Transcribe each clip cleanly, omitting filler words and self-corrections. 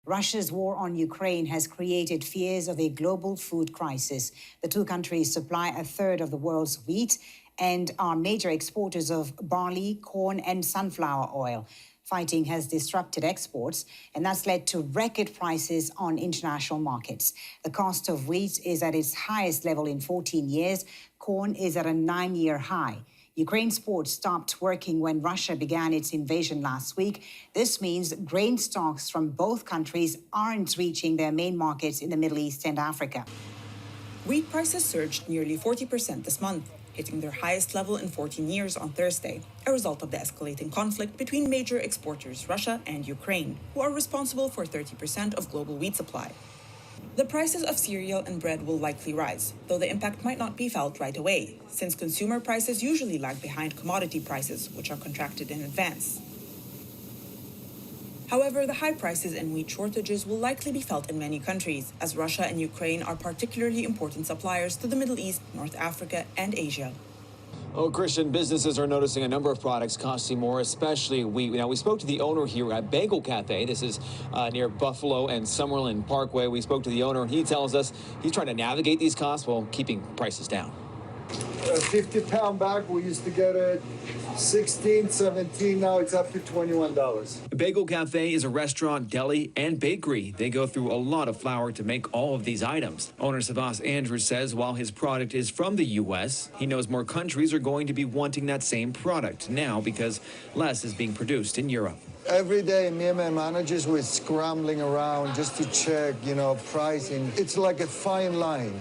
Russia's war on Ukraine has created fears of a global food crisis. The two countries supply a third of the world's wheat and are major exporters of barley, corn, and sunflower oil. Fighting has disrupted exports, and that's led to record prices on international markets. The cost of wheat is at its highest level in 14 years. Corn is at a 9-year high. Ukraine's ports stopped working when Russia began its invasion last week. This means grain stocks from both countries aren't reaching their main markets in the Middle East and Africa. Wheat prices surged nearly 40% this month, hitting their highest level in 14 years on Thursday, a result of the escalating conflict between major exporters Russia and Ukraine, who are responsible for 30% of global wheat supply. The prices of cereal and bread will likely rise, though the impact might not be felt right away, since consumer prices usually lag behind commodity prices, which are contracted in advance. However, the high prices and wheat shortages will likely be felt in many countries, as Russia and Ukraine are particularly important suppliers to the Middle East, North Africa, and Asia. Oh, Christian, businesses are noticing a number of products costing more, especially wheat. Now, we spoke to the owner here at Bagel Cafe. This is near Buffalo and Summerlin Parkway. We spoke to the owner, and he tells us he's trying to navigate these costs while keeping prices down. A 50-pound bag, we used to get it 16, 17, now it's up to $21. Bagel Cafe is a restaurant, deli, and bakery. They go through a lot of flour to make all of these items. Owner Savas Andrews says while his product is from the U.S., he knows more countries are going to be wanting that same product now because less is being produced in Europe. Every day, me and my managers were scrambling around just to check, pricing. It's like a fine line.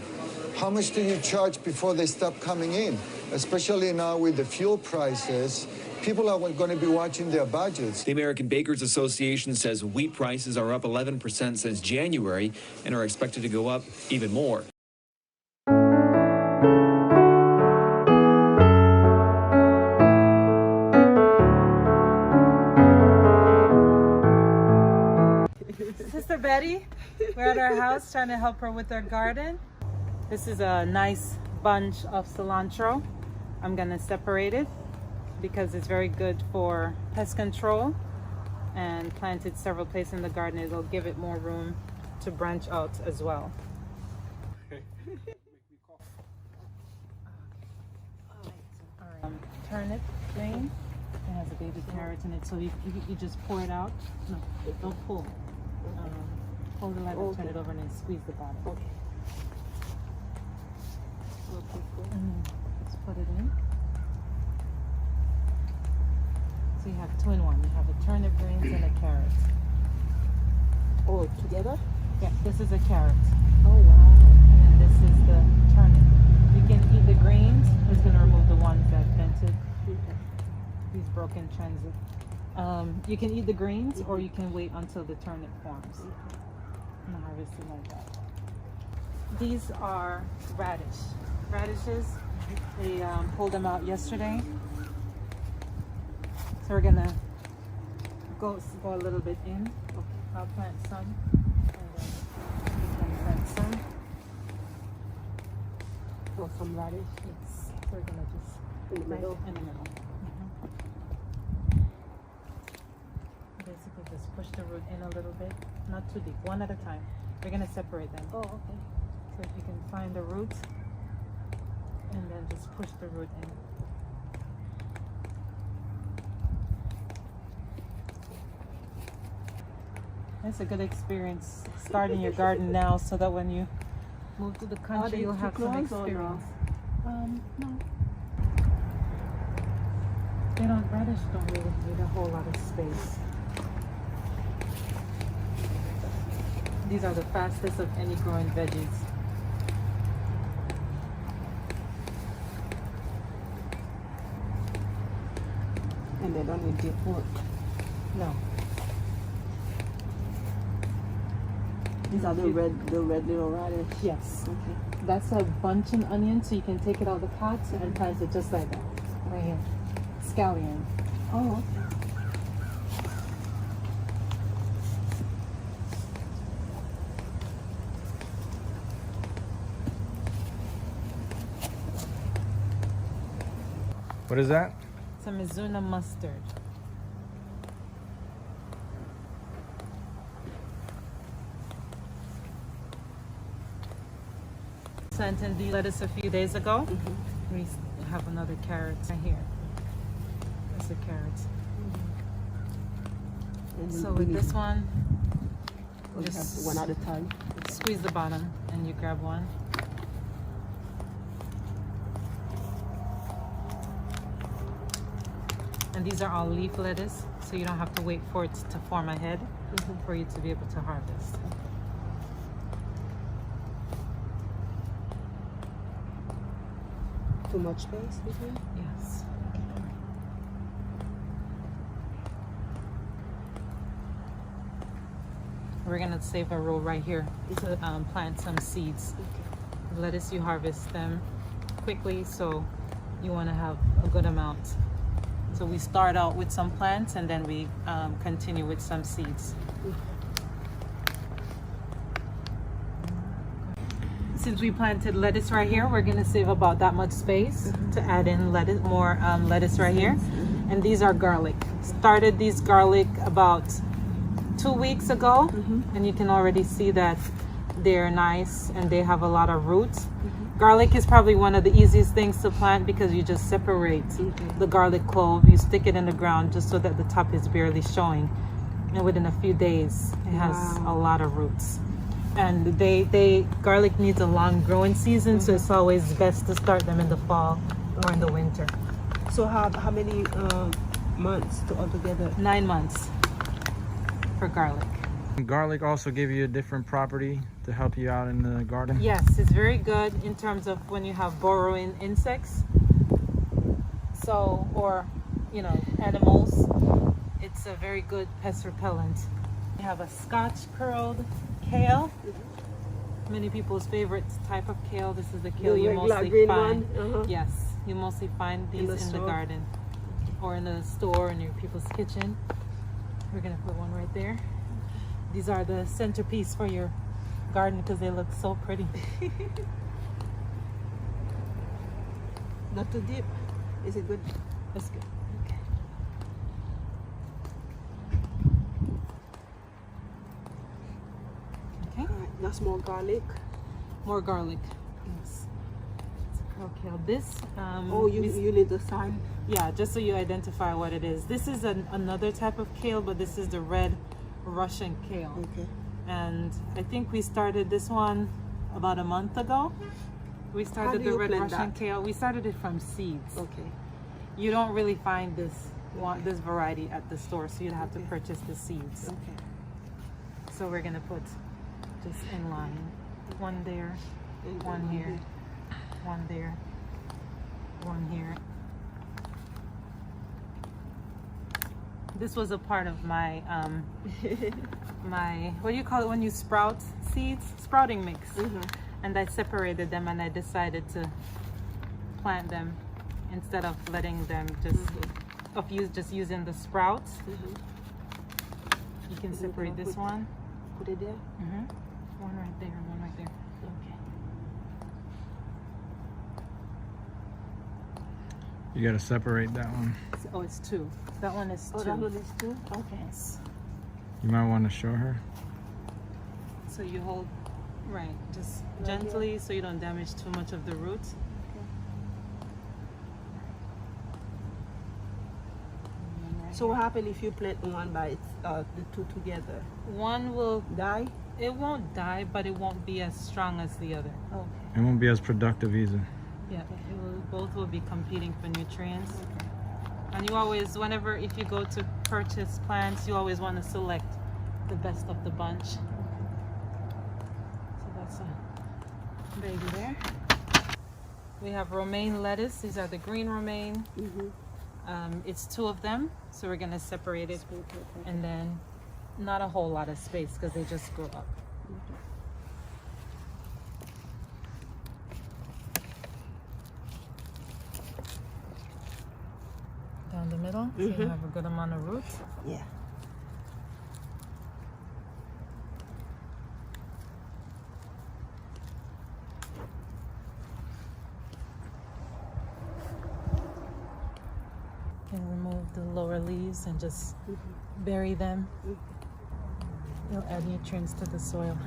How much do you charge before they stop coming in? Especially now with the fuel prices, people are going to be watching their budgets. The American Bakers Association says wheat prices are up 11% since January and are expected to go up even more. Sister Betty, we're at our house trying to help her with her garden. This is a nice bunch of cilantro. I'm gonna separate it because it's very good for pest control, and plant it several places in the garden. It'll give it more room to branch out as well. Turnip green. It has a baby carrot in it, so you just pour it out. No, don't pull. Hold the lever, turn it over, and then squeeze the bottom. Okay. Let's put it in. So you have two in one. You have a turnip greens and a carrot. Oh, together? Yeah, this is a carrot. Oh, wow. And then this is the turnip. You can eat the greens. I'm just going to remove the ones that vented. These broken transit. You can eat the greens, or you can wait until the turnip forms. And harvest it like that. These are radishes. They pulled them out yesterday. So we're gonna go a little bit in. I'll plant some, and then you can plant some. Oh, some radish. Yes. We're gonna just in the middle. In the middle. Basically, just push the root in a little bit, not too deep, one at a time. We're gonna separate them. Oh, okay. So if you can find the root, and then just push the root in. It's a good experience starting your garden now, so that when you move to the country, you'll have some experience. No. Radish don't really need a whole lot of space. These are the fastest of any growing veggies. And they don't need deep work. No. These are the red little radish. Yes. Okay. That's a bunching onion, so you can take it out of the pot and plant it just like that. Right here. Scallion. Oh, okay. What is that? It's a Mizuna mustard. sent in the lettuce a few days ago. We have another carrot right here. That's a carrot. And So we with need- this one, we have just one at a time. squeeze the bottom and you grab one. And these are all leaf lettuce, so you don't have to wait for it to form a head for you to be able to harvest. Too much space between? Yes. We're gonna save a row right here to plant some seeds. Lettuce, you harvest them quickly, so you wanna have a good amount. So we start out with some plants and then we continue with some seeds. Since we planted lettuce right here, we're gonna save about that much space to add in lettuce, more lettuce right here. And these are garlic. Started these garlic about 2 weeks ago, and you can already see that they're nice and they have a lot of roots. Garlic is probably one of the easiest things to plant because you just separate the garlic clove, you stick it in the ground just so that the top is barely showing, and within a few days it has a lot of roots. And garlic needs a long growing season, so it's always best to start them in the fall or in the winter. So how many months to altogether? 9 months for garlic. Garlic also give you a different property to help you out in the garden. Yes, it's very good in terms of when you have burrowing insects. So, or, you know, animals. It's a very good pest repellent. We have a Scotch curled kale. Many people's favorite type of kale. This is the kale The you regular mostly green find. one? Yes, you mostly find these the in the store? garden or in the store in your people's kitchen. We're gonna put one right there. These are the centerpiece for your garden because they look so pretty. Not too deep. Is it good? That's good. Okay. Alright, that's more garlic. More garlic. Yes. It's a curl kale. This. Oh, you need the sign. Yeah, just so you identify what it is. This is another type of kale, but this is the red Russian kale. Okay. And I think we started this one about a month ago. We started do the you red plant Russian that? kale. We started it from seeds. Okay. You don't really find this variety at the store, so you'd have to Okay. purchase the seeds. Okay. So we're gonna put just in line. One there, And one here, one there, one here. This was a part of my my, what do you call it when you sprout seeds? Sprouting mix. And I separated them and I decided to plant them instead of letting them just using the sprouts. You can Is it separate gonna this put- one. Put it there. One right there, one right there. Okay. You gotta separate that one. Oh, it's two. That one is Oh, two. that one is two? Okay. Yes. You might want to show her. So you hold, right, just Right gently so you don't damage too much of the roots. So what happens if you plant one by the two together? One will, Die? it won't die, but it won't be as strong as the other. Okay. It won't be as productive either. Yeah, both will be competing for nutrients. And you always, if you go to purchase plants, you always want to select the best of the bunch. So that's a baby there. We have romaine lettuce. These are the green romaine. It's 2 of them, so we're gonna separate it, and then not a whole lot of space because they just grow up. Down the middle, so you have a good amount of roots. Yeah. Can remove the lower leaves and just bury them. They'll add nutrients to the soil.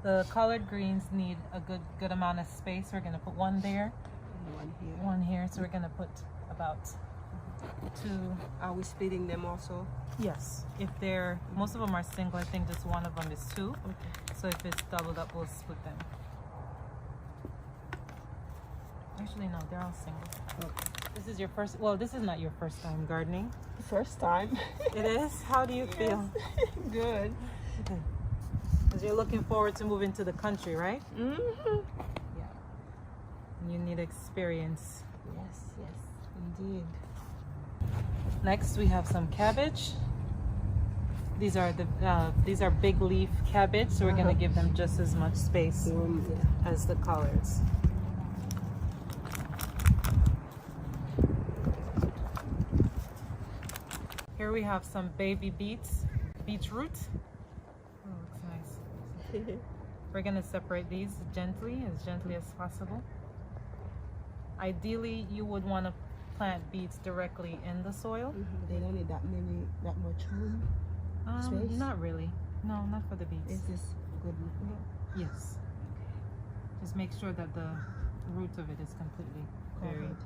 The colored greens need a good amount of space. We're gonna put one there, One here. one here. So we're gonna put about 2. Are we splitting them also? Yes, if they're, most of them are single. I think just one of them is 2. Okay. So if it's doubled up, we'll split them. Actually, no, they're all single. Okay. This is your first, well, this is not your first time gardening. First time. It is? How do you feel? Good. Okay. Because you're looking forward to moving to the country, right? Mm-hmm. Yeah. And you need experience. Yes, yes, indeed. Next, we have some cabbage. These are big leaf cabbage, so we're gonna give them just as much space Yeah. as the collards. Here we have some baby beetroot. Oh, looks nice. We're gonna separate these gently as possible. Ideally, you would want to plant beets directly in the soil. They don't need that much room. Space? Not really. No, not for the beets. Is this good? Yes. Just make sure that the root of it is completely buried. Covered.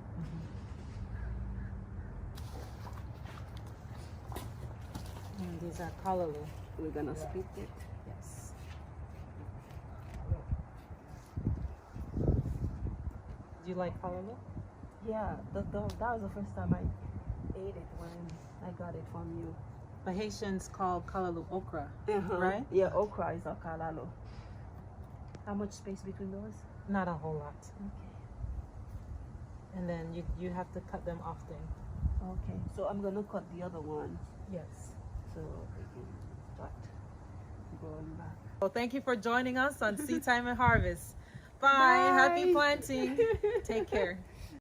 And these are callaloo. We're gonna split it. Yes. Do you like callaloo? Yeah, that was the first time I ate it when I got it from you. The Haitians call callaloo okra, right? Yeah, okra is a callaloo. How much space between those? Not a whole lot. Okay. And then you have to cut them often. Okay. So I'm gonna cut the other ones Yes. so they can start growing back. Well, thank you for joining us on Seed Time and Harvest. Bye. Bye. Happy planting. Take care.